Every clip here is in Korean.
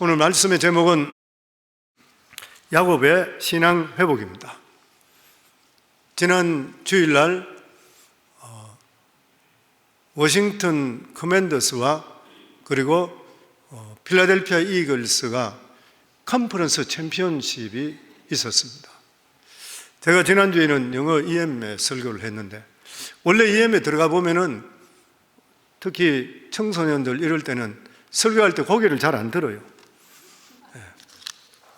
오늘 말씀의 제목은 야곱의 신앙 회복입니다. 지난 주일날 워싱턴 커맨더스와 그리고 필라델피아 이글스가 컨퍼런스 챔피언십이 있었습니다. 제가 지난주에는 영어 EM에 설교를 했는데, 원래 EM에 들어가 보면은 특히 청소년들 이럴 때는 설교할 때 고개를 잘 안 들어요.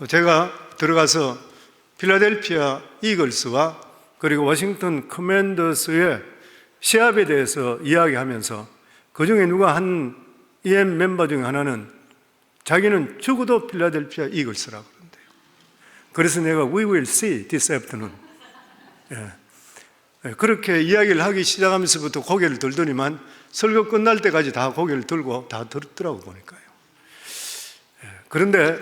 제가 들어가서 필라델피아 이글스와 그리고 워싱턴 커맨더스의 시합에 대해서 이야기하면서 그 중에 누가 한 EM 멤버 중에 하나는 자기는 죽어도 필라델피아 이글스라고 그런대요. 그래서 내가 We will see this afternoon. 그렇게 이야기를 하기 시작하면서부터 고개를 들더니만 설교 끝날 때까지 다 고개를 들고 다 들었더라고 보니까요. 그런데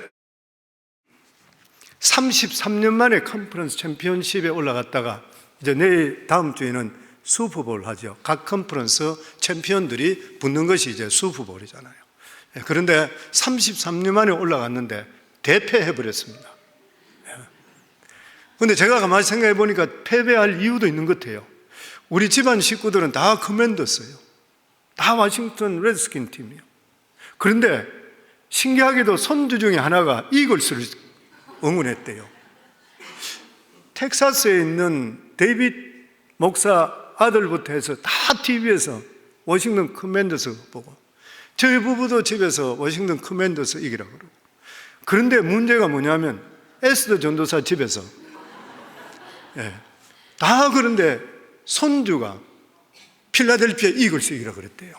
33년 만에 컨퍼런스 챔피언십에 올라갔다가 이제 내일 다음 주에는 슈퍼볼 하죠. 각 컨퍼런스 챔피언들이 붙는 것이 이제 슈퍼볼이잖아요. 그런데 33년 만에 올라갔는데 대패해버렸습니다. 그런데 제가 가만히 생각해 보니까 패배할 이유도 있는 것 같아요. 우리 집안 식구들은 다 커맨더스예요. 다 워싱턴 레드스킨 팀이에요. 그런데 신기하게도 손주 중에 하나가 이글스를 응원했대요. 텍사스에 있는 데이빗 목사 아들부터 해서 다 TV에서 워싱턴 커맨더스 보고, 저희 부부도 집에서 워싱턴 커맨더스 이기라고 그러고. 그런데 문제가 뭐냐면 에스더 전도사 집에서 다 그런데 손주가 필라델피아 이글스 이기라고 그랬대요.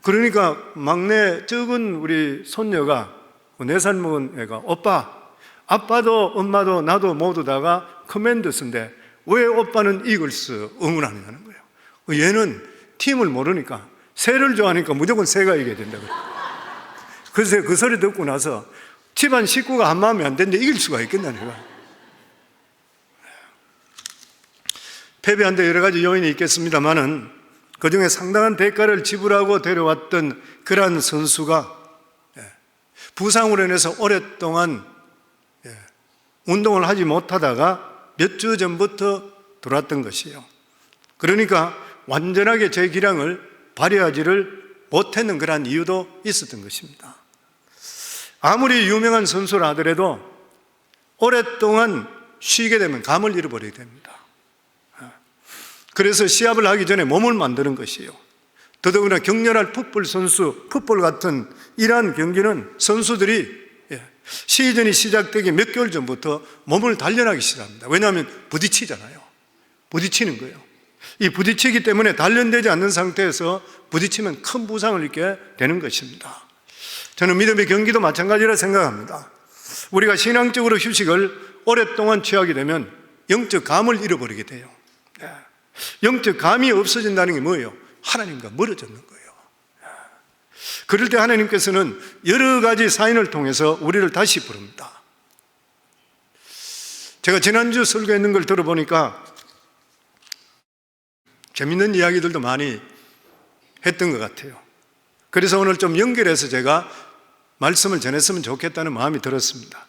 그러니까 막내 적은 우리 손녀가 4살 먹은 애가, 오빠, 아빠도 엄마도 나도 모두 다가 커맨더스인데 왜 오빠는 이글스 응원하느냐는 거예요. 얘는 팀을 모르니까, 새를 좋아하니까 무조건 새가 이겨야 된다고. 그래서 그 소리 듣고 나서 집안 식구가 한 마음이 안 되는데 이길 수가 있겠나 내가. 패배한 데 여러 가지 요인이 있겠습니다만은 그중에 상당한 대가를 지불하고 데려왔던 그러한 선수가 부상으로 인해서 오랫동안 운동을 하지 못하다가 몇 주 전부터 들어왔던 것이에요. 그러니까 완전하게 제 기량을 발휘하지를 못했는 그러한 이유도 있었던 것입니다. 아무리 유명한 선수라 하더라도 오랫동안 쉬게 되면 감을 잃어버리게 됩니다. 그래서 시합을 하기 전에 몸을 만드는 것이에요. 더더구나 격렬한 풋볼 같은 이러한 경기는 선수들이 시즌이 시작되기 몇 개월 전부터 몸을 단련하기 시작합니다. 왜냐하면 부딪히잖아요. 부딪히는 거예요. 이 부딪히기 때문에 단련되지 않는 상태에서 부딪히면 큰 부상을 입게 되는 것입니다. 저는 믿음의 경기도 마찬가지라 생각합니다. 우리가 신앙적으로 휴식을 오랫동안 취하게 되면 영적 감을 잃어버리게 돼요. 영적 감이 없어진다는 게 뭐예요? 하나님과 멀어졌는 거예요. 그럴 때 하나님께서는 여러 가지 사인을 통해서 우리를 다시 부릅니다. 제가 지난주 설교했는 걸 들어보니까 재밌는 이야기들도 많이 했던 것 같아요. 그래서 오늘 좀 연결해서 제가 말씀을 전했으면 좋겠다는 마음이 들었습니다.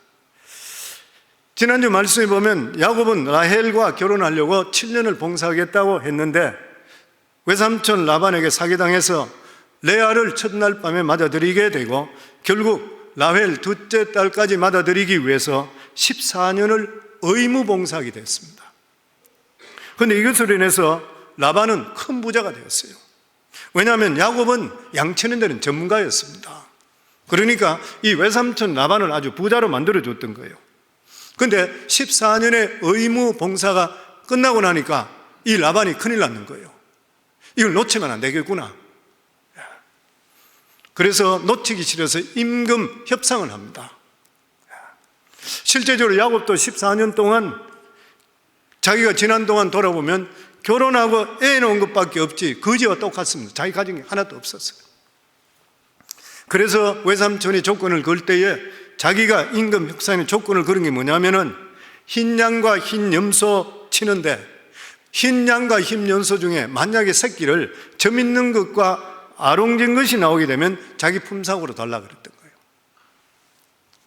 지난주 말씀에 보면 야곱은 라헬과 결혼하려고 7년을 봉사하겠다고 했는데 외삼촌 라반에게 사기당해서 레아를 첫날 밤에 맞아들이게 되고 결국 라헬 둘째 딸까지 맞아들이기 위해서 14년을 의무봉사하게 됐습니다. 그런데 이것으로 인해서 라반은 큰 부자가 되었어요. 왜냐하면 야곱은 양치는 데는 전문가였습니다. 그러니까 이 외삼촌 라반을 아주 부자로 만들어줬던 거예요. 그런데 14년의 의무봉사가 끝나고 나니까 이 라반이 큰일 났는 거예요. 이걸 놓치면 안 되겠구나. 그래서 놓치기 싫어서 임금 협상을 합니다. 실제적으로 야곱도 14년 동안 자기가 지난 동안 돌아보면 결혼하고 애 낳은 것밖에 없지 거지와 똑같습니다. 자기 가진 게 하나도 없었어요. 그래서 외삼촌이 조건을 걸 때에 자기가 임금 협상의 조건을 걸은 게 뭐냐면은 흰 양과 흰 염소 치는데 흰 양과 흰 염소 중에 만약에 새끼를 점 있는 것과 아롱진 것이 나오게 되면 자기 품삯으로 달라고 그랬던 거예요.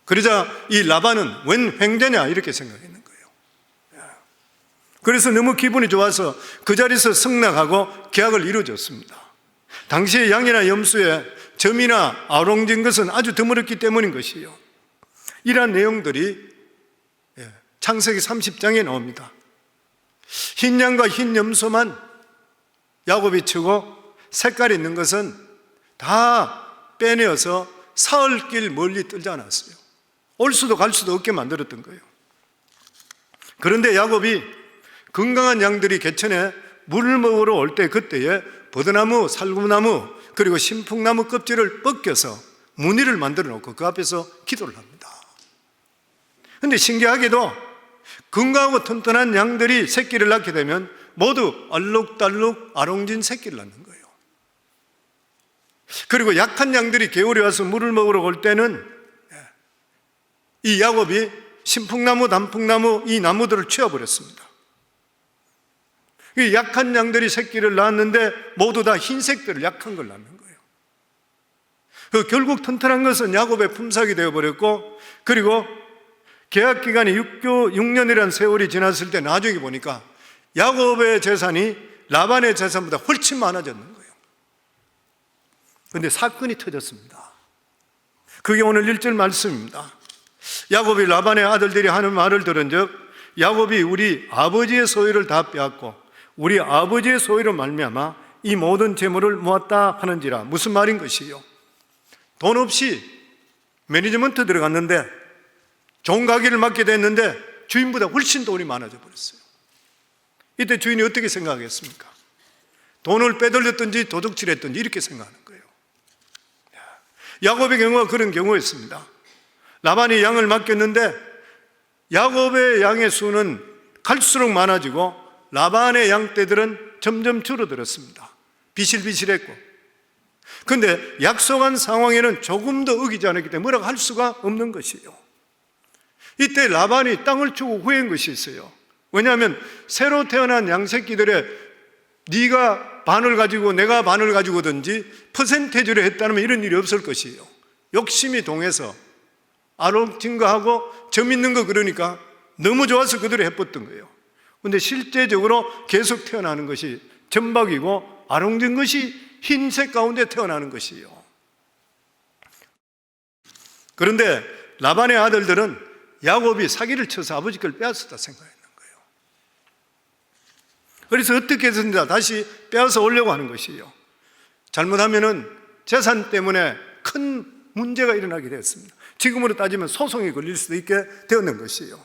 그러자 이 라반은 웬 횡재냐 이렇게 생각했는 거예요. 그래서 너무 기분이 좋아서 그 자리에서 승낙하고 계약을 이루어줬습니다. 당시의 양이나 염소에 점이나 아롱진 것은 아주 드물었기 때문인 것이요. 이러한 내용들이 창세기 30장에 나옵니다. 흰 양과 흰 염소만 야곱이 치고 색깔 있는 것은 다 빼내어서 사흘길 멀리 떨지 않았어요. 올 수도 갈 수도 없게 만들었던 거예요. 그런데 야곱이 건강한 양들이 개천에 물을 먹으러 올 때 그때에 버드나무, 살구나무 그리고 신풍나무 껍질을 벗겨서 무늬를 만들어 놓고 그 앞에서 기도를 합니다. 그런데 신기하게도 건강하고 튼튼한 양들이 새끼를 낳게 되면 모두 알록달록 아롱진 새끼를 낳는 거예요. 그리고 약한 양들이 개울에 와서 물을 먹으러 올 때는 이 야곱이 신풍나무, 단풍나무 이 나무들을 치워버렸습니다. 이 약한 양들이 새끼를 낳았는데 모두 다 흰색들을 약한 걸 낳는 거예요. 결국 튼튼한 것은 야곱의 품삯이 되어버렸고, 그리고 계약 기간이 6년이라는 세월이 지났을 때 나중에 보니까 야곱의 재산이 라반의 재산보다 훨씬 많아졌는 거예요. 그런데 사건이 터졌습니다. 그게 오늘 1절 말씀입니다. 야곱이 라반의 아들들이 하는 말을 들은 적 야곱이 우리 아버지의 소유를 다 빼앗고 우리 아버지의 소유로 말미암아 이 모든 재물을 모았다 하는지라. 무슨 말인 것이요? 돈 없이 매니지먼트 들어갔는데 좋은 가게를 맡게 됐는데 주인보다 훨씬 돈이 많아져 버렸어요. 이때 주인이 어떻게 생각하겠습니까? 돈을 빼돌렸든지 도둑질했든지 이렇게 생각하는 거예요. 야곱의 경우가 그런 경우였습니다. 라반이 양을 맡겼는데 야곱의 양의 수는 갈수록 많아지고 라반의 양떼들은 점점 줄어들었습니다. 비실비실했고. 그런데 약속한 상황에는 조금도 어기지 않았기 때문에 뭐라고 할 수가 없는 것이에요. 이때 라반이 땅을 주고 후회한 것이 있어요. 왜냐하면 새로 태어난 양새끼들의 네가 반을 가지고 내가 반을 가지고든지 퍼센테이지로 했다면 이런 일이 없을 것이에요. 욕심이 동해서 아롱진 거 하고 점 있는 거 그러니까 너무 좋아서 그대로 해뻤던 거예요. 그런데 실제적으로 계속 태어나는 것이 점박이고 아롱진 것이 흰색 가운데 태어나는 것이에요. 그런데 라반의 아들들은 야곱이 사기를 쳐서 아버지 걸 빼앗았다 생각했는 거예요. 그래서 어떻게 해서든 다시 빼앗아 오려고 하는 것이에요. 잘못하면은 재산 때문에 큰 문제가 일어나게 되었습니다. 지금으로 따지면 소송이 걸릴 수도 있게 되었는 것이에요.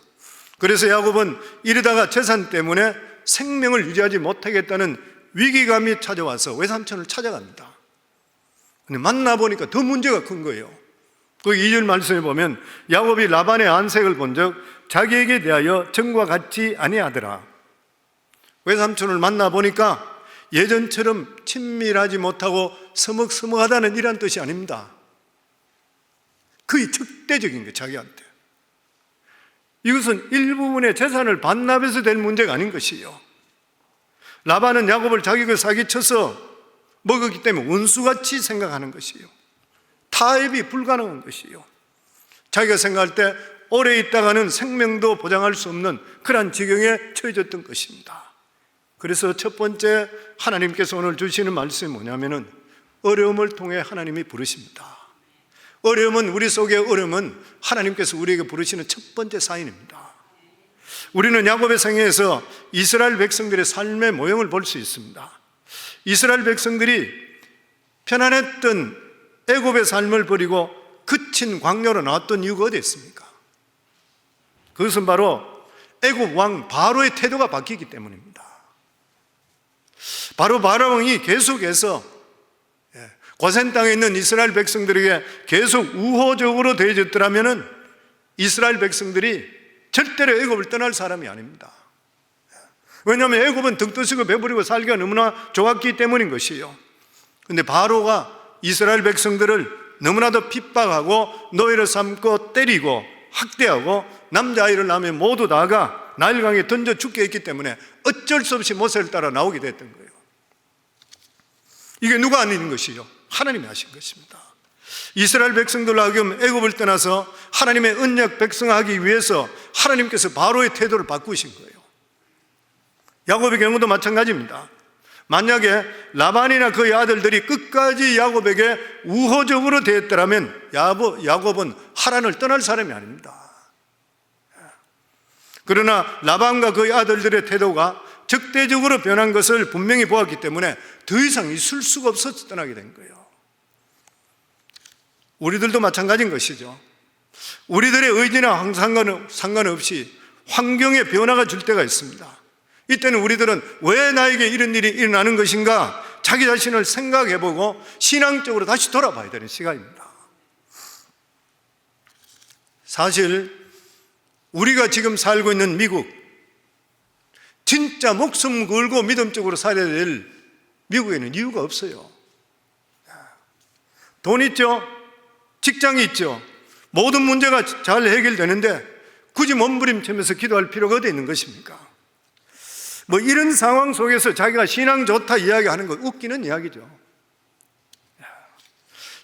그래서 야곱은 이러다가 재산 때문에 생명을 유지하지 못하겠다는 위기감이 찾아와서 외삼촌을 찾아갑니다. 근데 만나보니까 더 문제가 큰 거예요. 그 2절 말씀에 보면 야곱이 라반의 안색을 본즉 자기에게 대하여 전과 같지 아니하더라. 외삼촌을 만나보니까 예전처럼 친밀하지 못하고 서먹서먹하다는 이런 뜻이 아닙니다. 거의 적대적인 거예요, 자기한테. 이것은 일부분의 재산을 반납해서 될 문제가 아닌 것이에요. 라반은 야곱을 자기가 사기쳐서 먹었기 때문에 원수같이 생각하는 것이에요. 타협이 불가능한 것이에요. 자기가 생각할 때 오래 있다가는 생명도 보장할 수 없는 그런 지경에 처해졌던 것입니다. 그래서 첫 번째 하나님께서 오늘 주시는 말씀이 뭐냐면은 어려움을 통해 하나님이 부르십니다. 어려움은, 우리 속의 어려움은 하나님께서 우리에게 부르시는 첫 번째 사인입니다. 우리는 야곱의 생애에서 이스라엘 백성들의 삶의 모형을 볼 수 있습니다. 이스라엘 백성들이 편안했던 애굽의 삶을 버리고 그친 광야로 나왔던 이유가 어디 있습니까? 그것은 바로 애굽 왕 바로의 태도가 바뀌기 때문입니다. 바로 바로 왕이 계속해서 고센 땅에 있는 이스라엘 백성들에게 계속 우호적으로 대해줬더라면 이스라엘 백성들이 절대로 애굽을 떠날 사람이 아닙니다. 왜냐하면 애굽은 등 떠시고 배부리고 살기가 너무나 좋았기 때문인 것이에요. 그런데 바로가 이스라엘 백성들을 너무나도 핍박하고 노예로 삼고 때리고 학대하고 남자아이를 낳으면 모두 다가 나일강에 던져 죽게 했기 때문에 어쩔 수 없이 모세를 따라 나오게 됐던 거예요. 이게 누가 하는 것이요? 하나님이 하신 것입니다. 이스라엘 백성들로 하여금 애굽을 떠나서 하나님의 언약 백성하기 위해서 하나님께서 바로의 태도를 바꾸신 거예요. 야곱의 경우도 마찬가지입니다. 만약에 라반이나 그의 아들들이 끝까지 야곱에게 우호적으로 대했더라면 야곱은 하란을 떠날 사람이 아닙니다. 그러나 라반과 그의 아들들의 태도가 적대적으로 변한 것을 분명히 보았기 때문에 더 이상 있을 수가 없어서 떠나게 된 거예요. 우리들도 마찬가지인 것이죠. 우리들의 의지나 상관없이 환경의 변화가 줄 때가 있습니다. 이때는 우리들은 왜 나에게 이런 일이 일어나는 것인가 자기 자신을 생각해보고 신앙적으로 다시 돌아봐야 되는 시간입니다. 사실 우리가 지금 살고 있는 미국, 진짜 목숨 걸고 믿음적으로 살아야 될 미국에는 이유가 없어요. 돈 있죠? 직장이 있죠? 모든 문제가 잘 해결되는데 굳이 몸부림치면서 기도할 필요가 어디 있는 것입니까? 이런 상황 속에서 자기가 신앙 좋다 이야기하는 건 웃기는 이야기죠.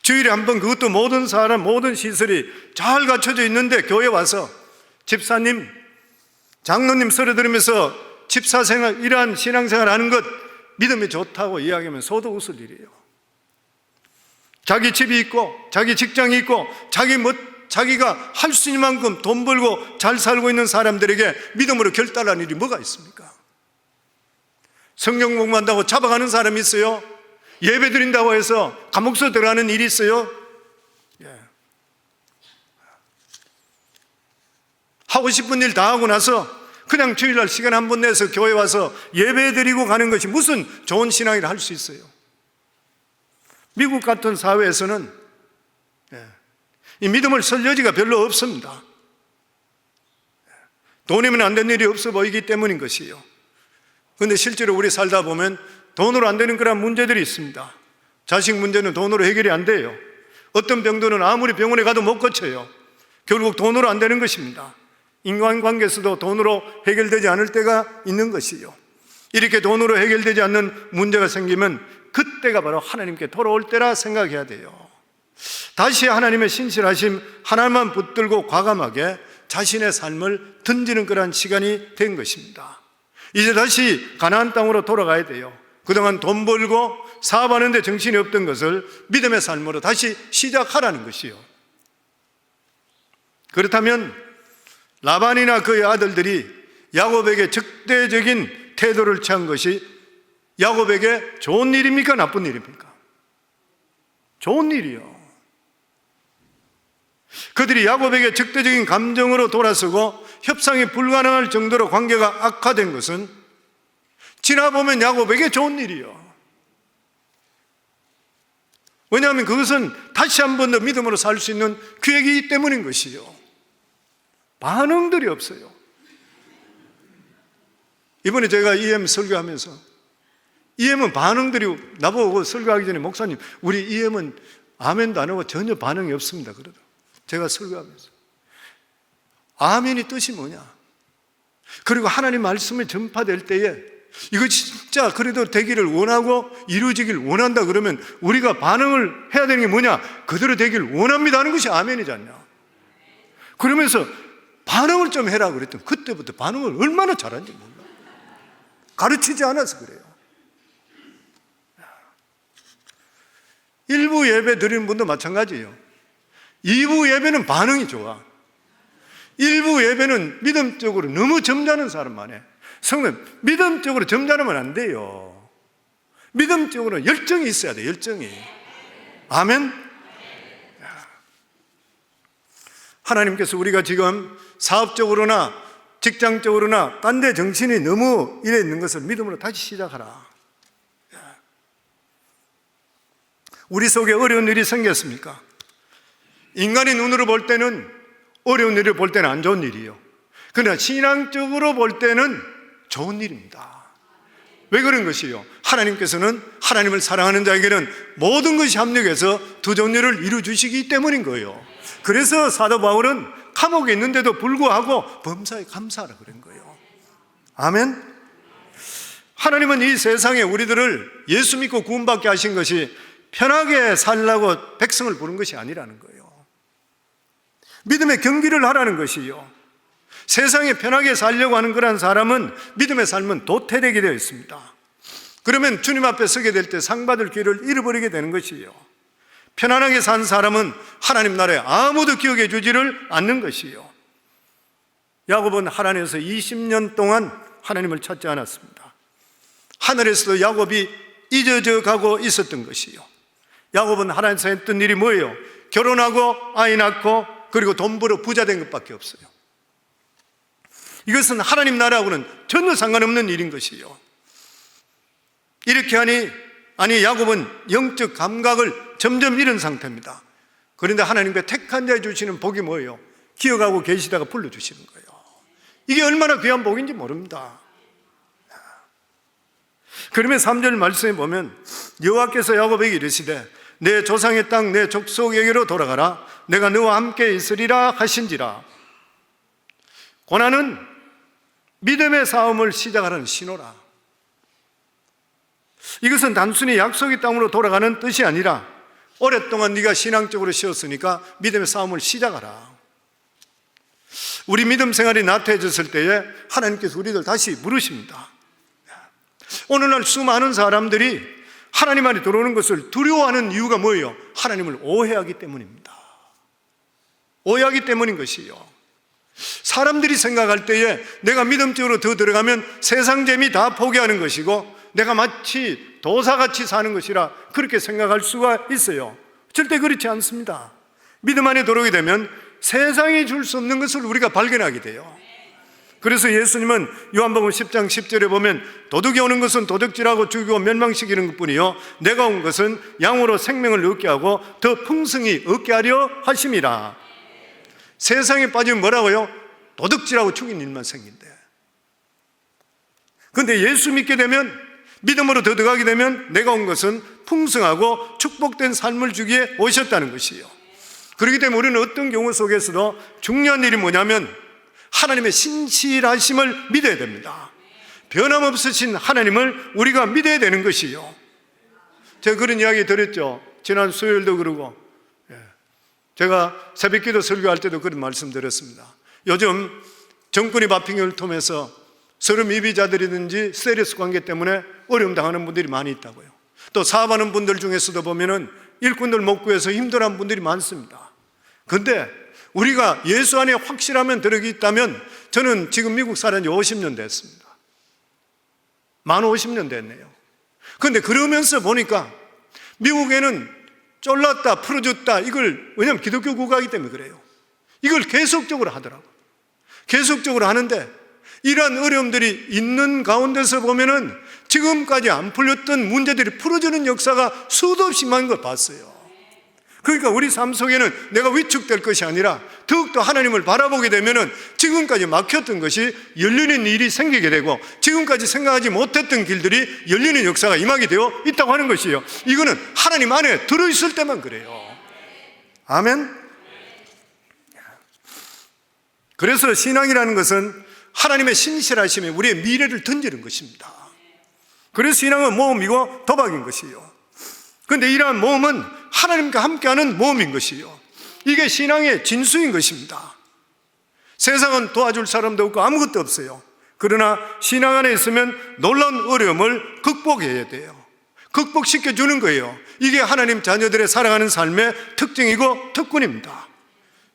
주일에 한 번, 그것도 모든 사람, 모든 시설이 잘 갖춰져 있는데 교회 와서 집사님, 장로님 소리 들으면서 집사생활, 이러한 신앙생활 하는 것 믿음이 좋다고 이야기하면 소도 웃을 일이에요. 자기 집이 있고 자기 직장이 있고 자기가 할 수 있는 만큼 돈 벌고 잘 살고 있는 사람들에게 믿음으로 결단하는 일이 뭐가 있습니까? 성경 공부한다고 잡아가는 사람이 있어요? 예배 드린다고 해서 감옥서 들어가는 일이 있어요? 하고 싶은 일 다 하고 나서 그냥 주일날 시간 한 번 내서 교회 와서 예배 드리고 가는 것이 무슨 좋은 신앙이라 할 수 있어요? 미국 같은 사회에서는 이 믿음을 설 여지가 별로 없습니다. 돈이면 안 되는 일이 없어 보이기 때문인 것이에요. 그런데 실제로 우리 살다 보면 돈으로 안 되는 그런 문제들이 있습니다. 자식 문제는 돈으로 해결이 안 돼요. 어떤 병들은 아무리 병원에 가도 못 고쳐요. 결국 돈으로 안 되는 것입니다. 인간관계에서도 돈으로 해결되지 않을 때가 있는 것이요. 이렇게 돈으로 해결되지 않는 문제가 생기면 그때가 바로 하나님께 돌아올 때라 생각해야 돼요. 다시 하나님의 신실하심 하나만 붙들고 과감하게 자신의 삶을 던지는 그러한 시간이 된 것입니다. 이제 다시 가나안 땅으로 돌아가야 돼요. 그동안 돈 벌고 사업하는 데 정신이 없던 것을 믿음의 삶으로 다시 시작하라는 것이요. 그렇다면 라반이나 그의 아들들이 야곱에게 적대적인 태도를 취한 것이 야곱에게 좋은 일입니까? 나쁜 일입니까? 좋은 일이요. 그들이 야곱에게 적대적인 감정으로 돌아서고 협상이 불가능할 정도로 관계가 악화된 것은 지나보면 야곱에게 좋은 일이요. 왜냐하면 그것은 다시 한 번 더 믿음으로 살 수 있는 기회이기 때문인 것이요. 반응들이 없어요. 이번에 제가 EM 설교하면서 EM은 반응들이 나보고 설교하기 전에 목사님 우리 EM은 아멘도 안 하고 전혀 반응이 없습니다. 그러더라고요. 제가 설교하면서 아멘이 뜻이 뭐냐? 그리고 하나님 말씀이 전파될 때에 이거 진짜 그래도 되기를 원하고 이루어지길 원한다 그러면 우리가 반응을 해야 되는 게 뭐냐? 그대로 되길 원합니다 하는 것이 아멘이지 않냐? 그러면서 반응을 좀 해라 그랬더니 그때부터 반응을 얼마나 잘하는지 몰라. 가르치지 않아서 그래요. 일부 예배 드리는 분도 마찬가지예요. 2부 예배는 반응이 좋아. 일부 예배는 믿음적으로 너무 점잖은 사람만 해. 성도님, 믿음적으로 점잖으면 안 돼요. 믿음적으로 열정이 있어야 돼, 열정이. 아멘? 하나님께서 우리가 지금 사업적으로나 직장적으로나 딴 데 정신이 너무 이래 있는 것을 믿음으로 다시 시작하라. 우리 속에 어려운 일이 생겼습니까? 인간의 눈으로 볼 때는 어려운 일을 볼 때는 안 좋은 일이에요. 그러나 신앙적으로 볼 때는 좋은 일입니다. 왜 그런 것이요? 하나님께서는 하나님을 사랑하는 자에게는 모든 것이 합력해서 더 좋은 일을 이루어 주시기 때문인 거예요. 그래서 사도 바울은 감옥에 있는데도 불구하고 범사에 감사하라 그런 거예요. 아멘? 하나님은 이 세상에 우리들을 예수 믿고 구원받게 하신 것이 편하게 살라고 백성을 부른 것이 아니라는 거예요. 믿음의 경기를 하라는 것이요. 세상에 편하게 살려고 하는 그런 사람은 믿음의 삶은 도태되게 되어 있습니다. 그러면 주님 앞에 서게 될 때 상 받을 기회를 잃어버리게 되는 것이요. 편안하게 산 사람은 하나님 나라에 아무도 기억해 주지를 않는 것이요. 야곱은 하란에서 20년 동안 하나님을 찾지 않았습니다. 하늘에서도 야곱이 잊어져 가고 있었던 것이요. 야곱은 하란에서 했던 일이 뭐예요? 결혼하고 아이 낳고 그리고 돈 벌어 부자 된 것밖에 없어요. 이것은 하나님 나라하고는 전혀 상관없는 일인 것이요. 이렇게 하니 야곱은 영적 감각을 점점 잃은 상태입니다. 그런데 하나님께 택한 자에 주시는 복이 뭐예요? 기억하고 계시다가 불러주시는 거예요. 이게 얼마나 귀한 복인지 모릅니다. 그러면 3절 말씀에 보면 여호와께서 야곱에게 이르시되 내 조상의 땅 내 족속에게로 돌아가라. 내가 너와 함께 있으리라 하신지라. 고난은 믿음의 싸움을 시작하는 신호라. 이것은 단순히 약속의 땅으로 돌아가는 뜻이 아니라 오랫동안 네가 신앙적으로 쉬었으니까 믿음의 싸움을 시작하라. 우리 믿음 생활이 나태해졌을 때에 하나님께서 우리들 다시 부르십니다. 오늘날 수많은 사람들이 하나님 안에 들어오는 것을 두려워하는 이유가 뭐예요? 하나님을 오해하기 때문입니다. 오해하기 때문인 것이요. 사람들이 생각할 때에 내가 믿음적으로 더 들어가면 세상 재미 다 포기하는 것이고 내가 마치 도사같이 사는 것이라 그렇게 생각할 수가 있어요. 절대 그렇지 않습니다. 믿음 안에 들어오게 되면 세상이 줄 수 없는 것을 우리가 발견하게 돼요. 그래서 예수님은 요한복음 10장 10절에 보면 도둑이 오는 것은 도둑질하고 죽이고 멸망시키는 것뿐이요 내가 온 것은 양으로 생명을 얻게 하고 더 풍성히 얻게 하려 하심이라. 세상에 빠지면 뭐라고요? 도둑질하고 죽이는 일만 생긴대. 그런데 예수 믿게 되면 믿음으로 더 들어가게 되면 내가 온 것은 풍성하고 축복된 삶을 주기에 오셨다는 것이에요. 그렇기 때문에 우리는 어떤 경우 속에서도 중요한 일이 뭐냐면 하나님의 신실하심을 믿어야 됩니다. 변함없으신 하나님을 우리가 믿어야 되는 것이요. 제가 그런 이야기 드렸죠. 지난 수요일도 그러고 제가 새벽기도 설교할 때도 그런 말씀 드렸습니다. 요즘 정권이 바핑을 통해서 서로 미비자들이든지 스트레스 관계 때문에 어려움 당하는 분들이 많이 있다고요. 또 사업하는 분들 중에서도 보면은 일꾼들 못 구해서 힘들어하는 분들이 많습니다. 그런데 우리가 예수 안에 확실하면 들어가 있다면 저는 지금 미국 살은 지 50년 됐습니다. 만 50년 됐네요. 그런데 그러면서 보니까 미국에는 쫄랐다 풀어줬다 이걸 왜냐하면 기독교 국가이기 때문에 그래요. 이걸 계속적으로 하더라고요. 계속적으로 하는데 이러한 어려움들이 있는 가운데서 보면은 지금까지 안 풀렸던 문제들이 풀어지는 역사가 수도 없이 많은 걸 봤어요. 그러니까 우리 삶 속에는 내가 위축될 것이 아니라 더욱더 하나님을 바라보게 되면은 지금까지 막혔던 것이 열리는 일이 생기게 되고 지금까지 생각하지 못했던 길들이 열리는 역사가 임하게 되어 있다고 하는 것이에요. 이거는 하나님 안에 들어있을 때만 그래요. 아멘. 그래서 신앙이라는 것은 하나님의 신실하심에 우리의 미래를 던지는 것입니다. 그래서 신앙은 모험이고 도박인 것이요. 그런데 이러한 모험은 하나님과 함께하는 모험인 것이요. 이게 신앙의 진수인 것입니다. 세상은 도와줄 사람도 없고 아무것도 없어요. 그러나 신앙 안에 있으면 놀라운 어려움을 극복해야 돼요. 극복시켜주는 거예요. 이게 하나님 자녀들의 살아가는 삶의 특징이고 특권입니다.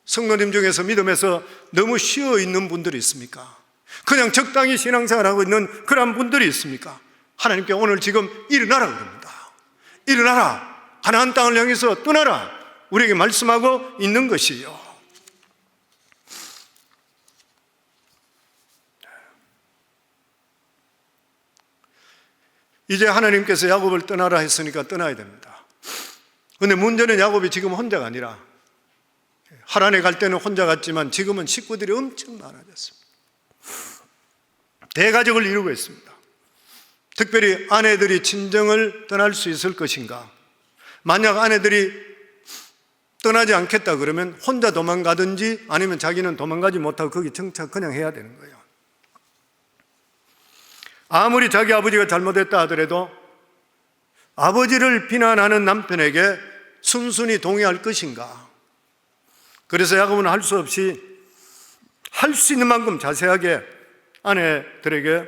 성도님 중에서 믿음에서 너무 쉬어 있는 분들이 있습니까? 그냥 적당히 신앙생활하고 있는 그런 분들이 있습니까? 하나님께 오늘 지금 일어나라 그럽니다. 일어나라. 가나안 땅을 향해서 떠나라. 우리에게 말씀하고 있는 것이요. 이제 하나님께서 야곱을 떠나라 했으니까 떠나야 됩니다. 그런데 문제는 야곱이 지금 혼자가 아니라 하란에 갈 때는 혼자 갔지만 지금은 식구들이 엄청 많아졌습니다. 대가족을 이루고 있습니다. 특별히 아내들이 친정을 떠날 수 있을 것인가? 만약 아내들이 떠나지 않겠다 그러면 혼자 도망가든지 아니면 자기는 도망가지 못하고 거기 정착 그냥 해야 되는 거예요. 아무리 자기 아버지가 잘못했다 하더라도 아버지를 비난하는 남편에게 순순히 동의할 것인가? 그래서 야곱은 할 수 없이 할 수 있는 만큼 자세하게 아내들에게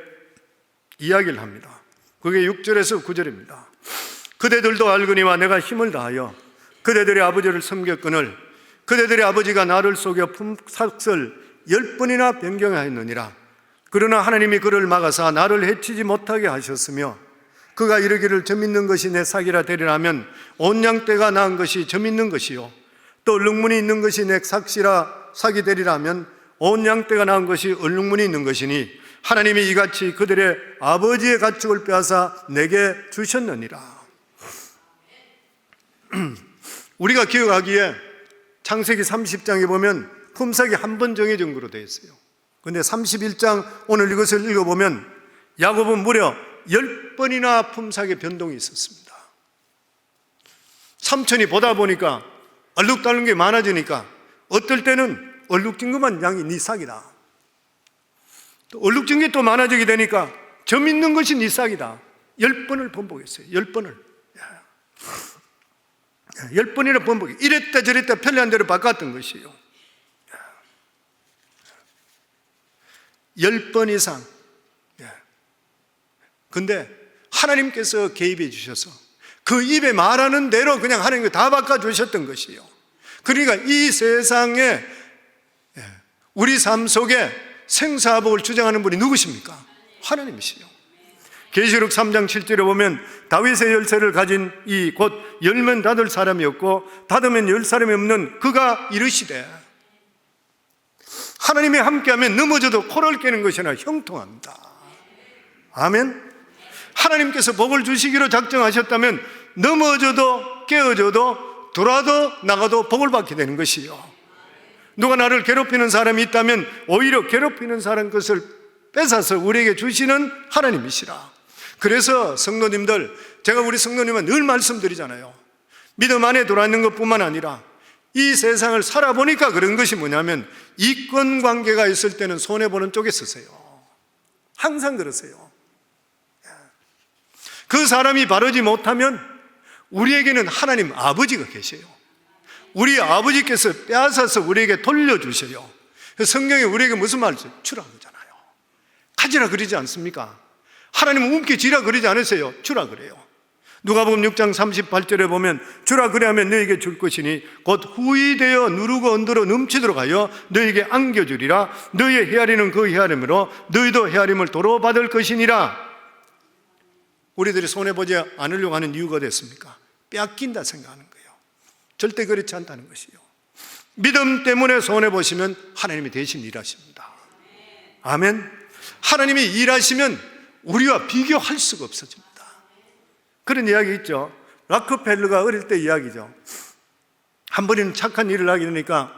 이야기를 합니다. 그게 6절에서 9절입니다. 그대들도 알거니와 내가 힘을 다하여 그대들의 아버지를 섬겼거늘 그대들의 아버지가 나를 속여 품삯을 10번이나 변경하였느니라. 그러나 하나님이 그를 막아사 나를 해치지 못하게 하셨으며 그가 이르기를 점 있는 것이 내 삭이라 되리라면 온 양떼가 낳은 것이 점 있는 것이요 또 얼룩무늬 있는 것이 내 삭이 되리라면 온 양떼가 낳은 것이 얼룩무늬 있는 것이니 하나님이 이같이 그들의 아버지의 가축을 빼앗아 내게 주셨느니라. 우리가 기억하기에 창세기 30장에 보면 품삯이 한 번 정해진 거로 되어 있어요. 그런데 31장 오늘 이것을 읽어보면 야곱은 무려 10번이나 품삯의 변동이 있었습니다. 삼촌이 보다 보니까 얼룩달린 게 많아지니까 어떨 때는 얼룩진 것만 양이 네 삭이다. 또 얼룩진 게 또 많아지게 되니까 점 있는 것이 네 삭이다. 10번을 번복했어요. 10번을. 10번이나 번복해. 이랬다 저랬다 편리한 대로 바꿨던 것이에요. 10번 이상. 근데 하나님께서 개입해 주셔서 그 입에 말하는 대로 그냥 하나님께 다 바꿔주셨던 것이에요. 그러니까 이 세상에 우리 삶 속에 생사복을 주장하는 분이 누구십니까? 하나님이시요. 계시록 3장 7절에 보면 다윗의 열쇠를 가진 이 곧 열면 닫을 사람이었고 닫으면 열 사람이 없는 그가 이르시되 하나님이 함께하면 넘어져도 코를 깨는 것이나 형통합니다. 아멘. 하나님께서 복을 주시기로 작정하셨다면 넘어져도 깨어져도 돌아도 나가도 복을 받게 되는 것이요. 누가 나를 괴롭히는 사람이 있다면 오히려 괴롭히는 사람 것을 뺏어서 우리에게 주시는 하나님이시라. 그래서 성도님들, 제가 우리 성도님은 늘 말씀드리잖아요. 믿음 안에 들어있는 것뿐만 아니라 이 세상을 살아보니까 그런 것이 뭐냐면 이권 관계가 있을 때는 손해보는 쪽에 서세요. 항상 그러세요. 그 사람이 바르지 못하면 우리에게는 하나님 아버지가 계세요. 우리 아버지께서 빼앗아서 우리에게 돌려주셔요. 성경에 우리에게 무슨 말이죠? 주라 그러잖아요. 가지라 그러지 않습니까? 하나님은 움켜쥐라 그러지 않으세요. 주라 그래요. 누가복음 6장 38절에 보면 주라 그래하면 너에게 줄 것이니 곧 후이되어 누르고 언더러 넘치도록 하여 너에게 안겨주리라. 너의 헤아리는 그 헤아림으로 너희도 헤아림을 도로 받을 것이니라. 우리들이 손해보지 않으려고 하는 이유가 됐습니까? 빼앗긴다 생각하는 거예요. 절대 그렇지 않다는 것이요. 믿음 때문에 손해보시면 하나님이 대신 일하십니다. 아멘. 하나님이 일하시면 우리와 비교할 수가 없어집니다. 그런 이야기 있죠. 락크펠러가 어릴 때 이야기죠. 한 번은 착한 일을 하게 되니까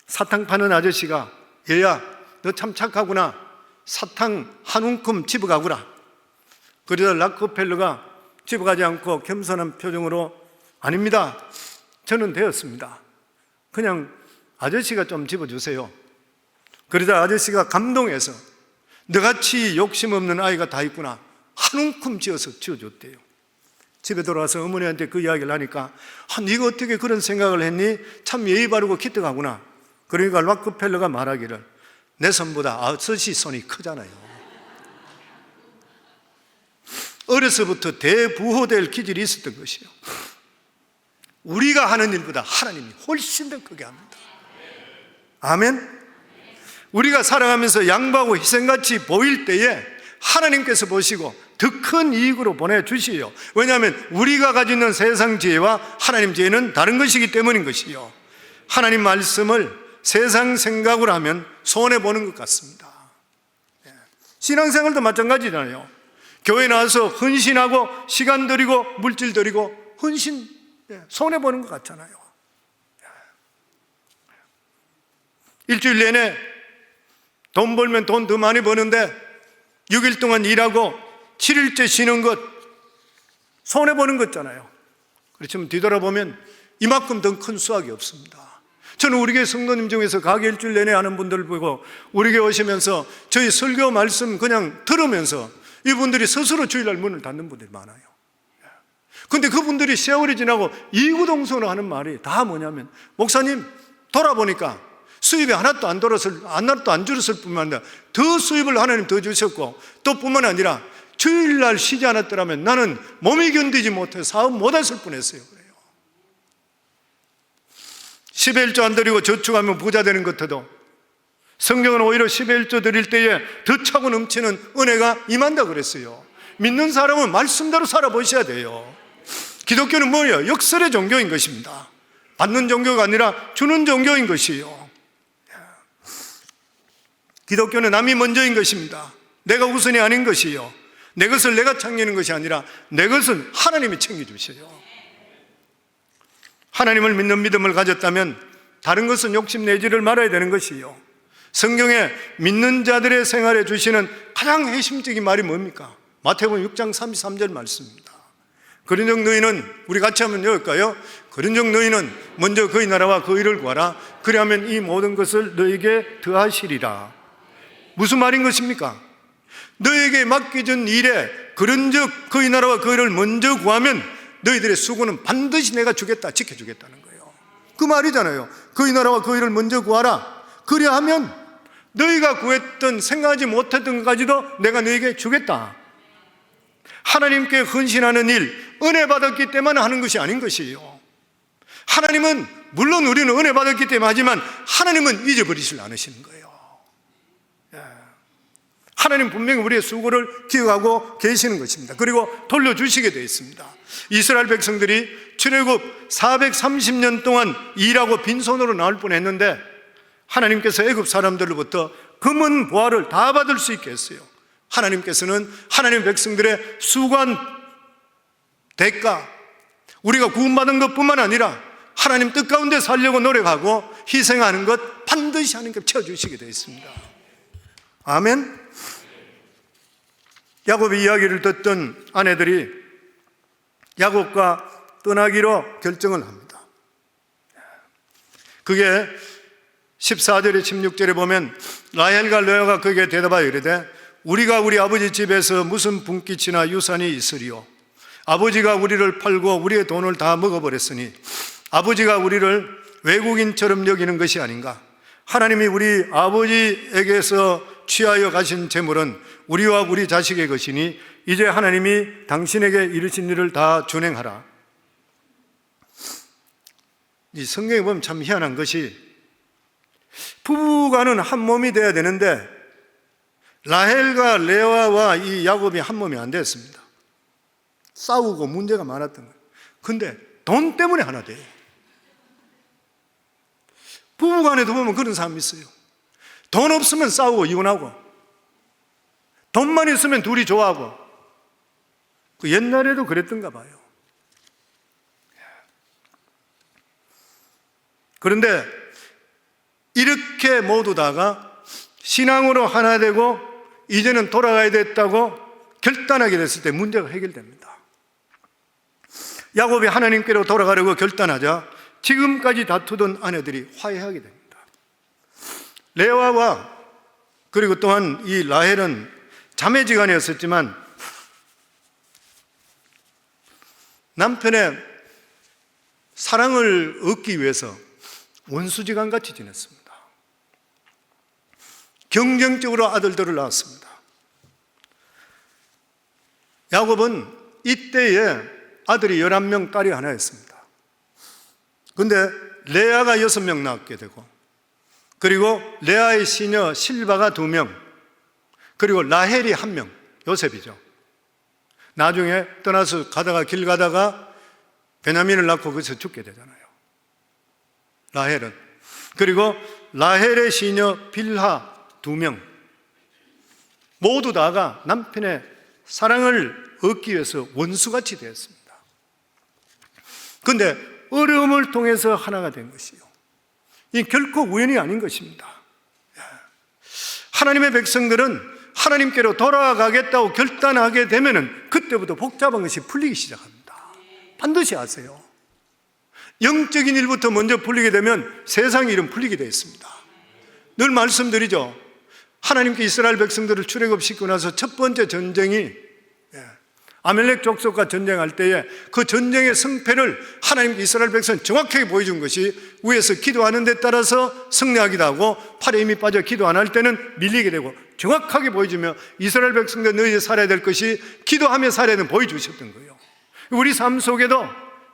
사탕 파는 아저씨가 얘야 너 참 착하구나. 사탕 한 움큼 집어가구라. 그러자 락크펠러가 집어가지 않고 겸손한 표정으로 아닙니다. 저는 되었습니다. 그냥 아저씨가 좀 집어주세요. 그러자 아저씨가 감동해서 너같이 욕심 없는 아이가 다 있구나. 한 움큼 지어서 지어줬대요. 집에 돌아와서 어머니한테 그 이야기를 하니까 네가 어떻게 그런 생각을 했니? 참 예의 바르고 기특하구나. 그러니까 락크펠러가 말하기를 내 손보다 아저씨 손이 크잖아요. 어려서부터 대부호될 기질이 있었던 것이요. 우리가 하는 일보다 하나님이 훨씬 더 크게 합니다. 아멘. 우리가 살아가면서 양보하고 희생같이 보일 때에 하나님께서 보시고 더 큰 이익으로 보내주시요. 왜냐하면 우리가 가지고 있는 세상 지혜와 하나님 지혜는 다른 것이기 때문인 것이요. 하나님 말씀을 세상 생각으로 하면 손해보는 것 같습니다. 신앙생활도 마찬가지잖아요. 교회 나와서 헌신하고 시간 들이고 물질 들이고 헌신 손해보는 것 같잖아요. 일주일 내내 돈 벌면 돈 더 많이 버는데 6일 동안 일하고 7일째 쉬는 것 손해보는 거잖아요. 그렇지만 뒤돌아보면 이만큼 더 큰 수확이 없습니다. 저는 우리 교회 성도님 중에서 가게 일주일 내내 하는 분들 보고 우리 교회 오시면서 저희 설교 말씀 그냥 들으면서 이분들이 스스로 주일날 문을 닫는 분들이 많아요. 근데 그분들이 세월이 지나고 이구동성으로 하는 말이 다 뭐냐면, 목사님, 돌아보니까 수입이 하나도 안 줄었을 뿐만 아니라 더 수입을 하나님 더 주셨고, 또 뿐만 아니라 주일날 쉬지 않았더라면 나는 몸이 견디지 못해 사업 못했을 뻔했어요. 그래요. 10의 1조 안 드리고 저축하면 부자 되는 것도, 성경은 오히려 10의 1조 드릴 때에 더 차고 넘치는 은혜가 임한다 그랬어요. 믿는 사람은 말씀대로 살아보셔야 돼요. 기독교는 뭐예요? 역설의 종교인 것입니다. 받는 종교가 아니라 주는 종교인 것이에요. 기독교는 남이 먼저인 것입니다. 내가 우선이 아닌 것이요, 내 것을 내가 챙기는 것이 아니라 내 것은 하나님이 챙겨주셔요. 하나님을 믿는 믿음을 가졌다면 다른 것은 욕심내지를 말아야 되는 것이요, 성경에 믿는 자들의 생활에 주시는 가장 핵심적인 말이 뭡니까? 마태복음 6장 33절 말씀입니다. 그런즉 너희는, 우리 같이 한번 읽을까요? 그런즉 너희는 먼저 그의 나라와 그의 의를 구하라. 그리하면 이 모든 것을 너희에게 더하시리라. 무슨 말인 것입니까? 너희에게 맡겨진 일에 그런즉 그의 나라와 그의 의를 먼저 구하면 너희들의 수고는 반드시 내가 주겠다, 지켜주겠다는 거예요. 그 말이잖아요. 그의 나라와 그의 의를 먼저 구하라. 그리하면 너희가 구했던, 생각하지 못했던 것까지도 내가 너희에게 주겠다. 하나님께 헌신하는 일, 은혜 받았기 때문에 하는 것이 아닌 것이에요. 하나님은, 물론 우리는 은혜 받았기 때문에 하지만 하나님은 잊어버리질 않으시는 거예요. 하나님 분명히 우리의 수고를 기억하고 계시는 것입니다. 그리고 돌려주시게 되어 있습니다. 이스라엘 백성들이 출애굽 430년 동안 일하고 빈손으로 나올 뻔했는데 하나님께서 애굽 사람들로부터 금은 보화를 다 받을 수 있게 했어요. 하나님께서는 하나님 백성들의 수고한 대가, 우리가 구원받은 것뿐만 아니라 하나님 뜻 가운데 살려고 노력하고 희생하는 것 반드시 하나님께 채워주시게 되어 있습니다. 아멘. 야곱의 이야기를 듣던 아내들이 야곱과 떠나기로 결정을 합니다. 그게 14절에 16절에 보면 라헬과 레아가 그에게 대답하여 이르되 우리가 우리 아버지 집에서 무슨 분깃이나 유산이 있으리요? 아버지가 우리를 팔고 우리의 돈을 다 먹어버렸으니 아버지가 우리를 외국인처럼 여기는 것이 아닌가? 하나님이 우리 아버지에게서 취하여 가신 재물은 우리와 우리 자식의 것이니 이제 하나님이 당신에게 이르신 일을 다 준행하라. 이 성경에 보면 참 희한한 것이 부부간은 한 몸이 돼야 되는데 라헬과 레아와 이 야곱이 한 몸이 안 됐습니다. 싸우고 문제가 많았던 거예요. 근데 돈 때문에 하나 돼요. 부부간에도 보면 그런 사람이 있어요. 돈 없으면 싸우고 이혼하고 돈만 있으면 둘이 좋아하고. 그 옛날에도 그랬던가 봐요. 그런데 이렇게 모두 다가 신앙으로 하나 되고 이제는 돌아가야 됐다고 결단하게 됐을 때 문제가 해결됩니다. 야곱이 하나님께로 돌아가려고 결단하자 지금까지 다투던 아내들이 화해하게 됩니다. 레아와 그리고 또한 이 라헬은 자매지간이었었지만 남편의 사랑을 얻기 위해서 원수지간 같이 지냈습니다. 경쟁적으로 아들들을 낳았습니다. 야곱은 이때에 아들이 11명, 딸이 하나였습니다. 그런데 레아가 6명 낳게 되고 그리고 레아의 시녀 실바가 2명, 그리고 라헬이 1명, 요셉이죠. 나중에 떠나서 길 가다가 베냐민을 낳고 거기서 죽게 되잖아요. 라헬은. 그리고 라헬의 시녀 빌하 2명, 모두 다가 남편의 사랑을 얻기 위해서 원수같이 되었습니다. 그런데 어려움을 통해서 하나가 된 것이요, 이 결코 우연이 아닌 것입니다. 하나님의 백성들은 하나님께로 돌아가겠다고 결단하게 되면은 그때부터 복잡한 것이 풀리기 시작합니다. 반드시 아세요. 영적인 일부터 먼저 풀리게 되면 세상 일은 풀리게 되어 있습니다. 늘 말씀드리죠. 하나님께 이스라엘 백성들을 출애굽시키고 나서 첫 번째 전쟁이 아멜렉 족속과 전쟁할 때에 그 전쟁의 승패를 하나님 이스라엘 백성은 정확하게 보여준 것이 위에서 기도하는 데 따라서 승리하기도 하고 팔에 힘이 빠져 기도 안 할 때는 밀리게 되고 정확하게 보여주며 이스라엘 백성들 너희들 살아야 될 것이 기도하며 살아야 되는 보여주셨던 거예요. 우리 삶 속에도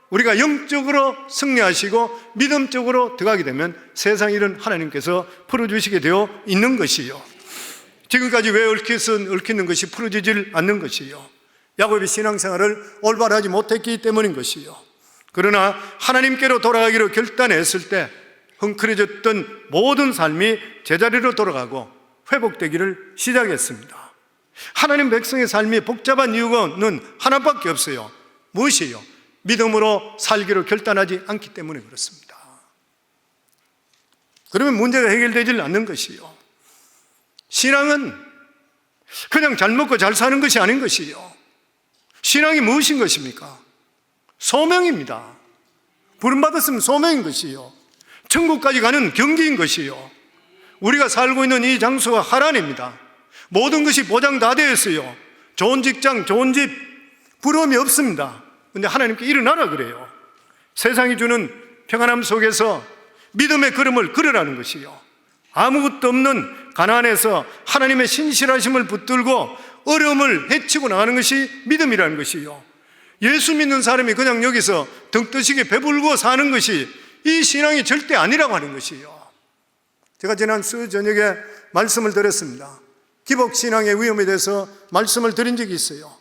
우리가 영적으로 승리하시고 믿음적으로 들어가게 되면 세상 일은 하나님께서 풀어주시게 되어 있는 것이요. 지금까지 왜 얽히는 것이 풀어지질 않는 것이요. 야곱의 신앙생활을 올바르하지 못했기 때문인 것이요. 그러나 하나님께로 돌아가기로 결단했을 때 흥크러졌던 모든 삶이 제자리로 돌아가고 회복되기를 시작했습니다. 하나님 백성의 삶이 복잡한 이유는 하나밖에 없어요. 무엇이에요? 믿음으로 살기로 결단하지 않기 때문에 그렇습니다. 그러면 문제가 해결되질 않는 것이요. 신앙은 그냥 잘 먹고 잘 사는 것이 아닌 것이요. 신앙이 무엇인 것입니까? 소명입니다. 부름받았으면 소명인 것이요. 천국까지 가는 경기인 것이요. 우리가 살고 있는 이 장소가 하나님입니다. 모든 것이 보장 다 되어 있어요. 좋은 직장, 좋은 집, 부러움이 없습니다. 그런데 하나님께 일어나라 그래요. 세상이 주는 평안함 속에서 믿음의 걸음을 걸으라는 것이요. 아무것도 없는 가난에서 하나님의 신실하심을 붙들고 어려움을 헤치고 나가는 것이 믿음이라는 것이요. 예수 믿는 사람이 그냥 여기서 등떠시게 배불고 사는 것이 이 신앙이 절대 아니라고 하는 것이요. 제가 지난 수 저녁에 말씀을 드렸습니다. 기복신앙의 위험에 대해서 말씀을 드린 적이 있어요.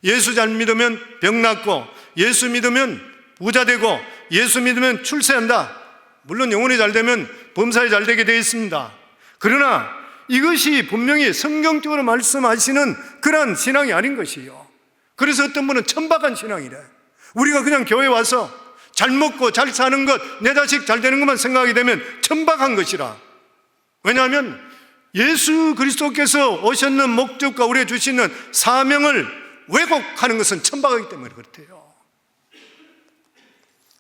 예수 잘 믿으면 병 낫고, 예수 믿으면 부자 되고, 예수 믿으면 출세한다. 물론 영혼이 잘 되면 범사에 잘 되게 되어 있습니다. 그러나 이것이 분명히 성경적으로 말씀하시는 그런 신앙이 아닌 것이요. 그래서 어떤 분은 천박한 신앙이래. 우리가 그냥 교회 와서 잘 먹고 잘 사는 것, 내 자식 잘 되는 것만 생각하게 되면 천박한 것이라. 왜냐하면 예수 그리스도께서 오셨는 목적과 우리에게 주시는 사명을 왜곡하는 것은 천박하기 때문에 그렇대요.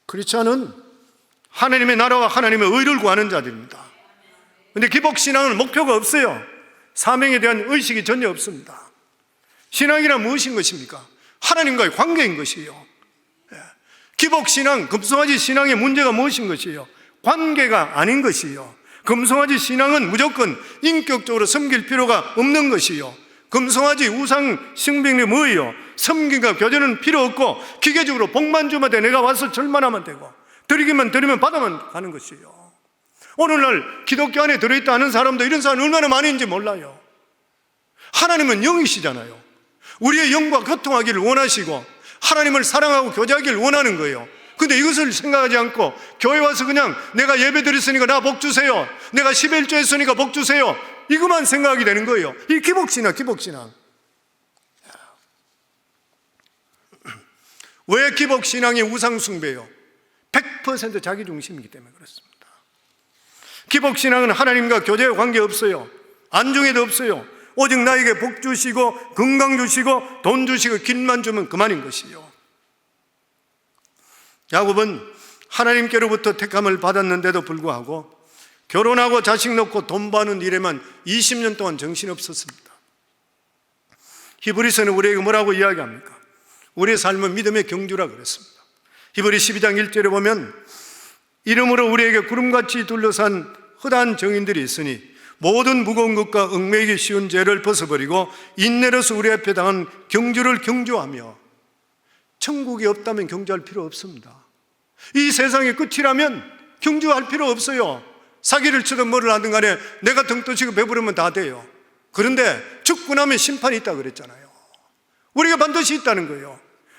크리스찬은 하나님의 나라와 하나님의 의를 구하는 자들입니다. 그런데 기복신앙은 목표가 없어요. 사명에 대한 의식이 전혀 없습니다. 신앙이란 무엇인 것입니까? 하나님과의 관계인 것이에요. 기복신앙, 금송아지 신앙의 문제가 무엇인 것이에요? 관계가 아닌 것이에요. 금송아지 신앙은 무조건 인격적으로 섬길 필요가 없는 것이에요. 금송아지 우상 신빙이 뭐예요? 섬김과 교제는 필요 없고 기계적으로 복만 주면 돼. 내가 와서 절만 하면 되고 드리기만 드리면 받아만 가는 것이에요. 오늘날 기독교 안에 들어있다 하는 사람도 이런 사람이 얼마나 많은지 몰라요. 하나님은 영이시잖아요. 우리의 영과 교통하기를 원하시고 하나님을 사랑하고 교제하기를 원하는 거예요. 근데 이것을 생각하지 않고 교회 와서 그냥 내가 예배 드렸으니까 나 복 주세요, 내가 11조 했으니까 복 주세요, 이것만 생각하게 되는 거예요. 이 기복신앙. 왜 기복신앙이 우상숭배예요? 100% 자기중심이기 때문에 그렇습니다. 기복신앙은 하나님과 교제에 관계없어요. 안중에도 없어요. 오직 나에게 복 주시고 건강 주시고 돈 주시고 길만 주면 그만인 것이요. 야곱은 하나님께로부터 택함을 받았는데도 불구하고 결혼하고 자식 놓고 돈 버는 일에만 20년 동안 정신없었습니다. 히브리서는 우리에게 뭐라고 이야기합니까? 우리의 삶은 믿음의 경주라 그랬습니다. 히브리 12장 1절에 보면 이름으로 우리에게 구름같이 둘러싼 허다한 정인들이 있으니 모든 무거운 것과 얽매이기 쉬운 죄를 벗어버리고 인내로서 우리 앞에 당한 경주를 경주하며. 천국이 없다면 경주할 필요 없습니다. 이 세상의 끝이라면 경주할 필요 없어요. 사기를 치든 뭐를 하든 간에 내가 등 떠시고 배부르면 다 돼요. 그런데 죽고 나면 심판이 있다고 그랬잖아요. 우리가 반드시 있다는 거예요.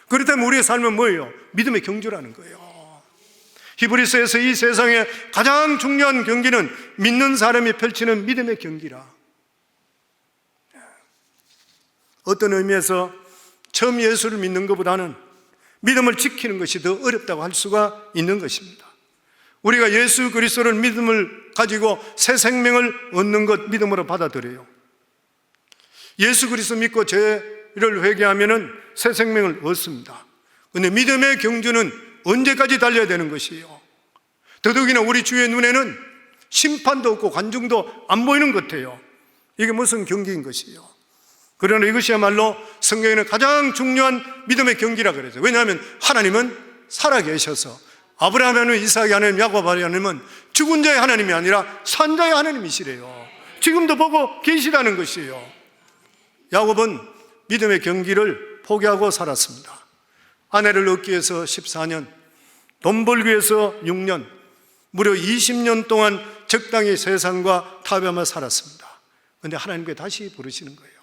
그렇다면 우리의 삶은 뭐예요? 믿음의 경주라는 거예요. 히브리서에서 이 세상의 가장 중요한 경기는 믿는 사람이 펼치는 믿음의 경기라. 어떤 의미에서 처음 예수를 믿는 것보다는 믿음을 지키는 것이 더 어렵다고 할 수가 있는 것입니다. 우리가 예수 그리스도를 믿음을 가지고 새 생명을 얻는 것 믿음으로 받아들여요. 예수 그리스도 믿고 죄를 회개하면 새 생명을 얻습니다. 그런데 믿음의 경주는 언제까지 달려야 되는 것이에요? 더더욱이나 우리 주의 눈에는 심판도 없고 관중도 안 보이는 것 같아요. 이게 무슨 경기인 것이에요? 그러나 이것이야말로 성경에는 가장 중요한 믿음의 경기라 그러죠. 왜냐하면 하나님은 살아계셔서 아브라함의 하나님, 이삭의 하나님, 야곱의 하나님은 죽은 자의 하나님이 아니라 산 자의 하나님이시래요. 지금도 보고 계시다는 것이에요. 야곱은 믿음의 경기를 포기하고 살았습니다. 아내를 얻기 위해서 14년, 돈 벌기 위해서 6년, 무려 20년 동안 적당히 세상과 타협하며 살았습니다. 그런데 하나님께 다시 부르시는 거예요.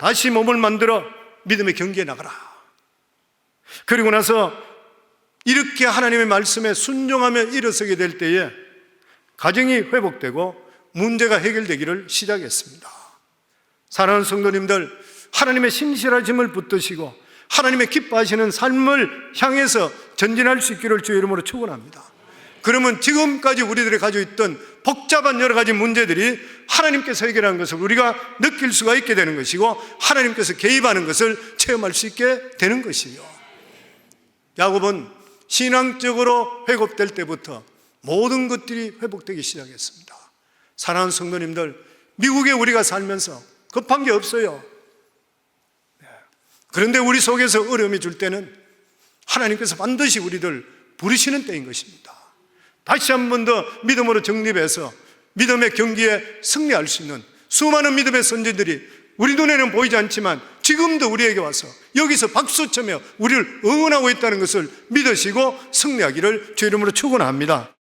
다시 몸을 만들어 믿음의 경기에 나가라. 그리고 나서 이렇게 하나님의 말씀에 순종하며 일어서게 될 때에 가정이 회복되고 문제가 해결되기를 시작했습니다. 사랑하는 성도님들, 하나님의 신실하심을 붙드시고 하나님의 기뻐하시는 삶을 향해서 전진할 수 있기를 주의 이름으로 축원합니다. 그러면 지금까지 우리들이 가지고 있던 복잡한 여러 가지 문제들이 하나님께서 해결하는 것을 우리가 느낄 수가 있게 되는 것이고 하나님께서 개입하는 것을 체험할 수 있게 되는 것이요. 야곱은 신앙적으로 회복될 때부터 모든 것들이 회복되기 시작했습니다. 사랑하는 성도님들, 미국에 우리가 살면서 급한 게 없어요. 그런데 우리 속에서 어려움이 줄 때는 하나님께서 반드시 우리들 부르시는 때인 것입니다. 다시 한 번 더 믿음으로 정립해서 믿음의 경기에 승리할 수 있는 수많은 믿음의 선지들이 우리 눈에는 보이지 않지만 지금도 우리에게 와서 여기서 박수치며 우리를 응원하고 있다는 것을 믿으시고 승리하기를 주의 이름으로 축원합니다.